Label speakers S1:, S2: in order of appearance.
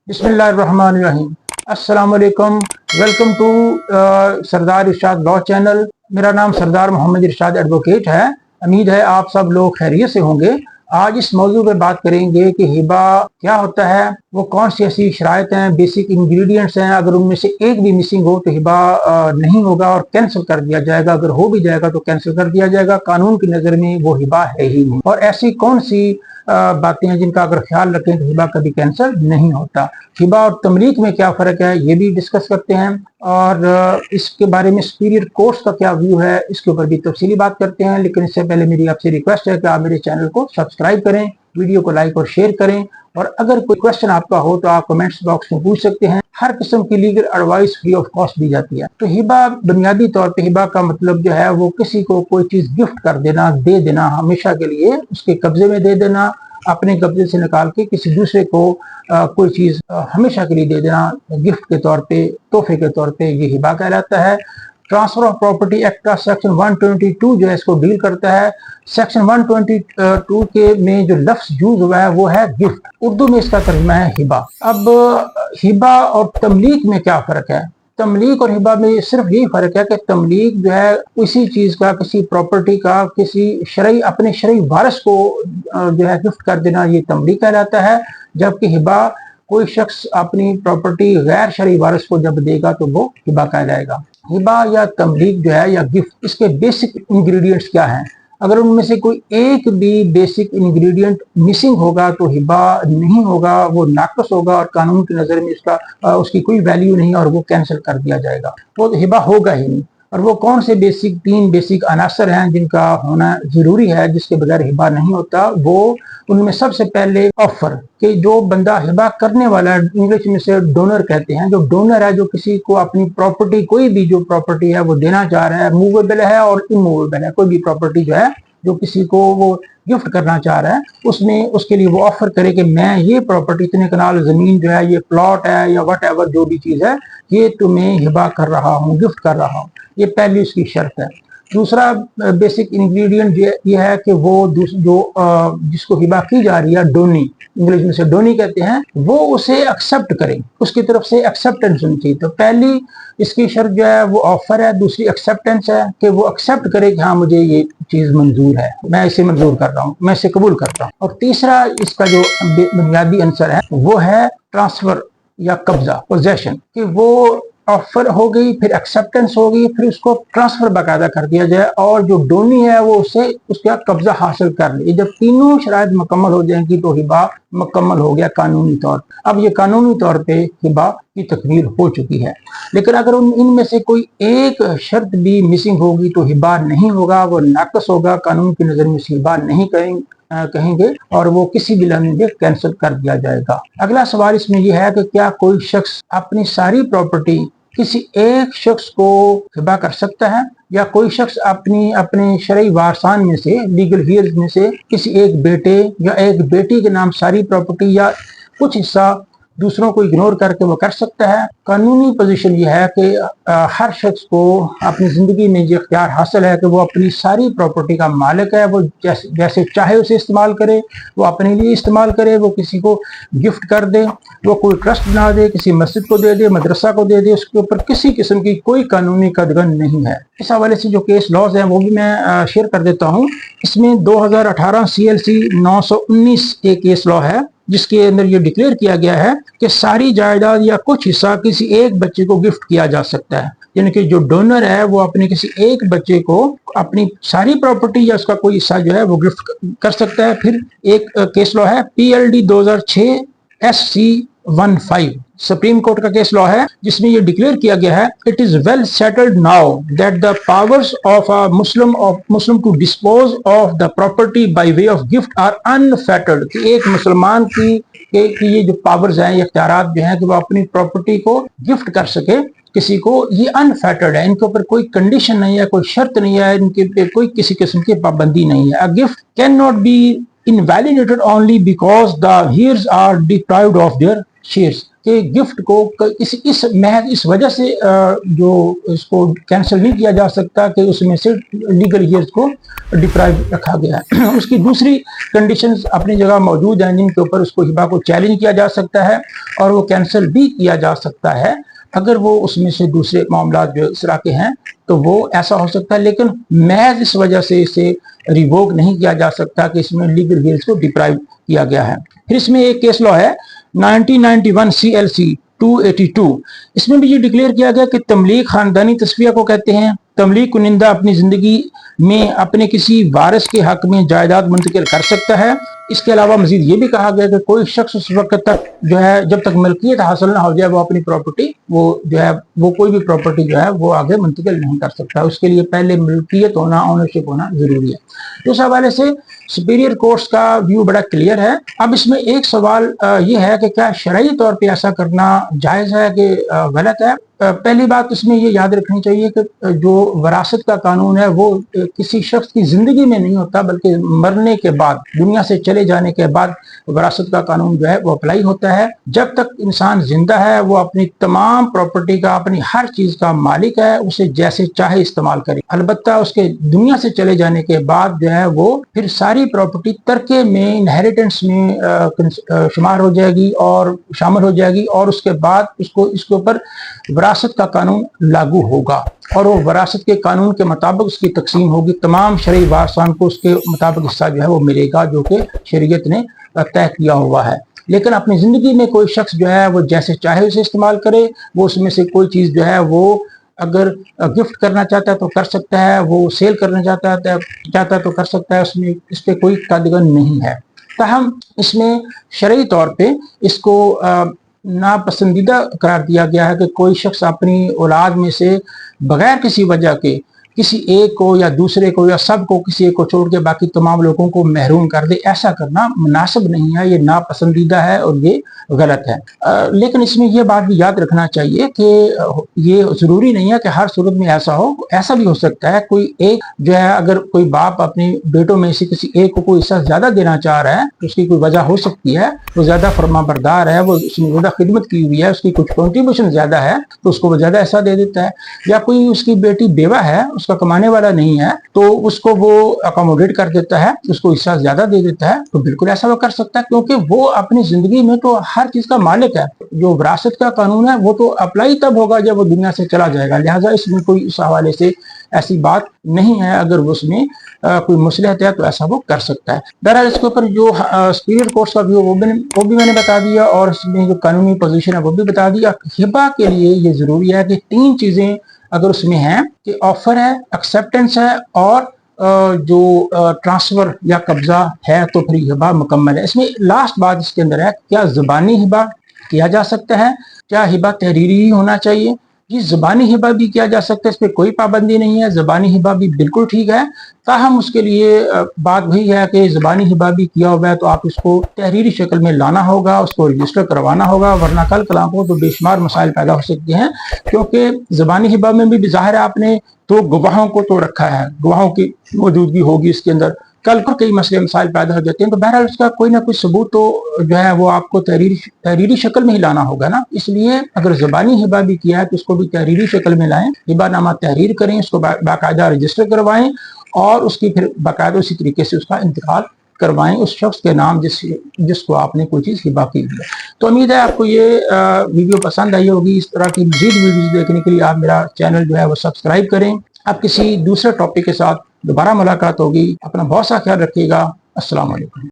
S1: बिस्मिल्लाहिर्रहमानिर्रहीम। अस्सलाम वालेकुम। Welcome to Sardar Irshad law channel. मेरा नाम सरदार मोहम्मद इरशाद एडवोकेट है। उम्मीद है आप सब लोग खैरियत से होंगे। आज इस मौजू पे बात करेंगे कि हिबा क्या होता है, वो कौन सी ऐसी शराइत हैं, बेसिक इंग्रेडिएंट्स हैं, अगर उनमें से एक भी मिसिंग हो तो हिबा नहीं होगा और कैंसिल कर दिया जाएगा, अगर हो भी जाएगा तो कैंसिल कर दिया जाएगा। कानून की नज़र में वो हिबा है ही नहीं। और ऐसी कौन सी बातें हैं जिनका अगर ख्याल रखें तो हिबा कभी कैंसिल नहीं होता। हिबा और तमलीक में क्या फ़र्क है ये भी डिस्कस करते हैं, और इसके बारे में सुपीरियर कोर्ट्स का क्या व्यू है इसके ऊपर भी तफसीली बात करते हैं। लेकिन इससे पहले मेरी आपसे रिक्वेस्ट है कि आप मेरे चैनल को सब्सक्राइब करें, वीडियो को लाइक और शेयर करें, और अगर कोई क्वेश्चन आपका हो तो आप कमेंट्स बॉक्स में पूछ सकते हैं। हर किस्म की legal advice free of cost दी जाती है। तो हिबा बुनियादी तौर पे हिबा का मतलब जो है वो किसी को कोई चीज़ गिफ्ट कर देना, दे देना, हमेशा के लिए उसके कब्जे में दे देना, अपने कब्जे से निकाल के किसी दूसरे को कोई चीज़ हमेशा के लिए दे देना, गिफ्ट के तौर पे, तोहफे के तौर पे, ये हिबा कहलाता है। ट्रांसफर ऑफ प्रॉपर्टी एक्ट का सेक्शन 122 जो है इसको डील करता है। सेक्शन 122 के में जो लफ्ज यूज हुआ है वो है गिफ्ट, उर्दू में इसका तर्जुमा है हिबा। अब हिबा और तमलीक में क्या फ़र्क है? तमलीक और हिबा में सिर्फ यही फ़र्क है कि तमलीक जो है किसी चीज़ का, किसी प्रॉपर्टी का किसी शरई अपने शरई वारिस को जो है गिफ्ट कर देना, ये तमलीक कहलाता है। जबकि हिबा कोई शख्स अपनी प्रॉपर्टी गैर शरई वारिस को जब देगा तो वो हिबा कहलाएगा। हिबा या तमलीक जो है या गिफ्ट, इसके बेसिक इंग्रेडिएंट्स क्या हैं? अगर उनमें से कोई एक भी बेसिक इंग्रेडिएंट मिसिंग होगा तो हिबा नहीं होगा, वो नाक़िस होगा और कानून की नज़र में इसका उसकी कोई वैल्यू नहीं और वो कैंसिल कर दिया जाएगा, वो तो हिबा होगा ही नहीं। और वो कौन से तीन बेसिक अनासर हैं जिनका होना ज़रूरी है, जिसके बगैर हिबा नहीं होता? वो उनमें सबसे पहले ऑफर, कि जो बंदा हिबा करने वाला है, इंग्लिश में से डोनर कहते हैं, जो डोनर है जो किसी को अपनी प्रॉपर्टी, कोई भी जो प्रॉपर्टी है वो देना चाह रहा है, मूवेबल है और इमूवेबल है, कोई भी प्रॉपर्टी जो है जो किसी को वो गिफ्ट करना चाह रहा है, उसमें उसके लिए वो ऑफर करे कि मैं ये प्रॉपर्टी, इतने कनाल ज़मीन जो है, ये प्लॉट है या वट एवर जो भी चीज़ है, ये तुम्हें हिबा कर रहा हूँ, गिफ्ट कर रहा हूँ। ये पहली उसकी शर्त है। दूसरा बेसिक इंग्रेडिएंट ये है कि वो जिसको हिबा की जा रही है, डोनी, इंग्लिश में से डोनी कहते हैं, वो उसे एक्सेप्ट करें, उसकी तरफ से एक्सेप्टेंस होनी चाहिए। तो पहली इसकी शर्त जो है वो ऑफर है, दूसरी एक्सेप्टेंस है कि वो एक्सेप्ट करे कि हाँ मुझे ये चीज़ मंजूर है, मैं इसे मंजूर कर रहा हूँ, मैं इसे कबूल करता हूँ। और तीसरा इसका जो बुनियादी आंसर है वो है ट्रांसफर या कब्जा, पोजेशन, कि वो ऑफर हो गई, फिर एक्सेप्टेंस हो गई, फिर उसको ट्रांसफर बाकायदा कर दिया जाए और जो डोनी है वो उससे उसका कब्जा हासिल कर ले। जब तीनों शराइत मुकम्मल हो जाएंगी तो हिबा मुकम्मल हो गया कानूनी तौर। अब ये कानूनी तौर पे हिबा की तकमील हो चुकी है। लेकिन अगर इनमें से कोई एक शर्त भी मिसिंग होगी तो हिबा नहीं होगा, वो नाक़िस होगा, कानून की नज़र में हिबा नहीं कहेंगे और वो किसी भी लम्हे में कैंसिल कर दिया जाएगा। अगला सवाल इसमें यह है कि क्या कोई शख्स अपनी सारी प्रॉपर्टी किसी एक शख्स को हिबा कर सकता है, या कोई शख्स अपने शरई वारसान में से, लीगल हियर्स में से किसी एक बेटे या एक बेटी के नाम सारी प्रॉपर्टी या कुछ हिस्सा दूसरों को इग्नोर करके वो कर सकता है? कानूनी पोजीशन ये है कि हर शख्स को अपनी ज़िंदगी में ये इख्तियार हासिल है कि वो अपनी सारी प्रॉपर्टी का मालिक है, वो जैसे चाहे उसे इस्तेमाल करे, वो अपने लिए इस्तेमाल करे, वो किसी को गिफ्ट कर दे, वो कोई ट्रस्ट बना दे, किसी मस्जिद को दे दे, मदरसा को दे दे, उसके ऊपर किसी किस्म की कोई कानूनी कदगन नहीं है। इस हवाले से जो केस लॉज हैं वो भी मैं शेयर कर देता हूँ। इसमें 2018 CLC 919 एक केस लॉ है जिसके अंदर ये डिक्लेयर किया गया है कि सारी जायदाद या कुछ हिस्सा किसी एक बच्चे को गिफ्ट किया जा सकता है। यानी कि जो डोनर है वो अपने किसी एक बच्चे को अपनी सारी प्रॉपर्टी या उसका कोई हिस्सा जो है वो गिफ्ट कर सकता है। फिर एक केस लॉ है PLD 2006 SC 15, सुप्रीम कोर्ट का केस लॉ है, जिसमें ये डिक्लेयर किया गया है, it is well settled now that the powers of a Muslim to dispose of the property by way of gift are unfettered. कि एक मुसलमान की ये जो पावर्स हैं, ये इख्तियारात जो हैं कि वो अपनी प्रॉपर्टी को गिफ्ट कर सके किसी को, ये अनफेटर्ड है, इनके ऊपर कोई कंडीशन नहीं है, कोई शर्त नहीं है, इनके पे कोई किसी किस्म की पाबंदी नहीं है। A gift can not be invalidated only because the heirs are deprived of their shares। कि गिफ्ट को महज इस वजह से जो इसको कैंसिल नहीं किया जा सकता कि उसमें से लीगल ईयर्स को डिप्राइव रखा गया है। उसकी दूसरी कंडीशंस अपनी जगह मौजूद हैं जिनके ऊपर उसको हिबा को चैलेंज किया जा सकता है और वो कैंसिल भी किया जा सकता है अगर वो उसमें से दूसरे मामला जो इस तरह के हैं तो वो ऐसा हो सकता है, लेकिन महज इस वजह से इसे रिवोक नहीं किया जा सकता कि इसमें लीगल ईयर्स को डिप्राइव किया गया है। फिर इसमें एक केस लॉ है 1991 CLC 282। इसमें भी ये डिक्लेयर किया गया कि तमलीक खानदानी तस्फिया को कहते हैं। तमलीक कुनिंदा अपनी जिंदगी में अपने किसी वारिस के हक में जायदाद मुंतकिल कर सकता है। इसके अलावा मजीद ये भी कहा गया कि कोई शख्स उस वक्त तक जो है जब तक मिल्कियत हासिल ना हो जाए वो अपनी प्रॉपर्टी वो कोई भी प्रॉपर्टी जो है वो आगे मुंतकिल नहीं कर सकता। उसके लिए पहले मिल्कियत होना, ऑनरशिप होना जरूरी है। तो इस हवाले से सुपीरियर कोर्ट्स का व्यू बड़ा क्लियर है। अब इसमें एक सवाल ये है कि क्या शरई तौर पे ऐसा करना जायज है कि गलत है। पहली बात इसमें ये याद रखनी चाहिए कि जो वरासत का कानून है वो किसी शख्स की जिंदगी में नहीं होता, बल्कि मरने के बाद, दुनिया से चले जाने के बाद वरासत का कानून जो है वो अप्लाई होता है। जब तक इंसान जिंदा है वो अपनी तमाम प्रॉपर्टी का, अपनी हर चीज का मालिक है, उसे जैसे चाहे इस्तेमाल करे। अलबत्ता उसके दुनिया से चले जाने के बाद जो है वो फिर सारी प्रॉपर्टी तरके में, इनहेरिटेंस में शुमार हो जाएगी और शामिल हो जाएगी और उसके बाद इसके ऊपर वरासत का कानून लागू होगा और वो वरासत के कानून के मुताबिक उसकी तकसीम होगी। तमाम शरई वारसान को उसके मुताबिक हिस्सा जो है वो मिलेगा जो कि शरीयत ने तय किया हुआ है। लेकिन अपनी जिंदगी में कोई शख्स जो है वो जैसे चाहे उसे इस्तेमाल करे। वो उसमें से कोई चीज जो है वो अगर गिफ्ट करना चाहता है तो कर सकता है, वो सेल करना चाहता है तो कर सकता है, उसमें इस पर कोई कादगन नहीं है। ताहम इसमें शरई तौर पे इसको नापसंदीदा करार दिया गया है कि कोई शख्स अपनी औलाद में से बगैर किसी वजह के किसी एक को या दूसरे को या सब को, किसी एक को छोड़ के बाकी तमाम लोगों को महरूम कर दे। ऐसा करना मुनासिब नहीं है, ये नापसंदीदा है और ये गलत है। लेकिन इसमें यह बात भी याद रखना चाहिए कि ये जरूरी नहीं है कि हर सूरत में ऐसा हो। ऐसा भी हो सकता है कोई एक जो है, अगर कोई बाप अपने बेटों में से किसी एक को कोई हिस्सा ज्यादा देना चाह रहा है तो उसकी कोई वजह हो सकती है, वो ज्यादा फरमाबरदार है, वो उसने ज्यादा खिदमत की हुई है, उसकी कुछ कंट्रीब्यूशन ज्यादा है तो उसको वो ज्यादा ऐसा दे देता है। या कोई उसकी बेटी बेवा है, उसका कमाने वाला नहीं है तो उसको वो अकोमोडेट कर देता है, उसको हिस्सा ज्यादा दे देता है, तो बिल्कुल ऐसा वो कर सकता है क्योंकि वो अपनी जिंदगी में तो हर चीज का मालिक है। जो विरासत का कानून है वो तो अप्लाई तब होगा जब वो दुनिया से चला जाएगा। लिहाजा इसमें कोई इस हवाले से ऐसी बात नहीं है। अगर उसमें कोई मुसलहत है तो ऐसा वो कर सकता है। बहरहाल इसके ऊपर जो सुपीरियर कोर्ट्स का व्यू वो भी मैंने बता दिया और इसमें जो कानूनी पोजीशन है वो भी बता दिया। हिबा के लिए ये जरूरी है कि तीन चीजें अगर उसमें है कि ऑफर है, एक्सेप्टेंस है और जो ट्रांसफर या कब्जा है तो फिर हिबा मुकम्मल है। इसमें लास्ट बात इसके अंदर है, क्या ज़बानी हिबा किया जा सकता है, क्या हिबा तहरीरी ही होना चाहिए। ये ज़बानी हिबा भी किया जा सकता है, इस पर कोई पाबंदी नहीं है, ज़बानी हिबा भी बिल्कुल ठीक है। ताहम उसके लिए बात वही है कि ज़बानी हिबा भी किया हुआ है तो आप इसको तहरीरी शक्ल में लाना होगा, उसको रजिस्टर करवाना होगा, वरना कल कलाम को तो बेशुमार मसाइल पैदा हो सकते हैं। क्योंकि ज़बानी हिबा में भी ज़ाहिर है आपने तो गवाहों को तो रखा है, गवाहों की मौजूदगी होगी इसके अंदर, कल को कई मसले मसाइल पैदा हो जाते हैं तो बहरहाल उसका कोई ना कोई सबूत तो जो है वो आपको तहरीरी शक्ल में ही लाना होगा ना। इसलिए अगर ज़बानी हिबा भी किया है तो उसको भी तहरीरी शक्ल में लाएं, हिबानामा तहरीर करें, उसको बाकायदा रजिस्टर करवाएं और उसकी फिर बाकायदा उसी तरीके से उसका इंतकाल करवाएं उस शख्स के नाम जिसको आपने कोई चीज़ हिबा की है। तो उम्मीद है आपको ये वीडियो पसंद आई होगी। इस तरह की मज़ीद वीडियोज़ देखने के लिए आप मेरा चैनल जो है वो सब्सक्राइब करें। अब किसी दूसरे टॉपिक के साथ दोबारा मुलाकात होगी। अपना बहुत सा ख्याल रखिएगा। अस्सलाम वालेकुम।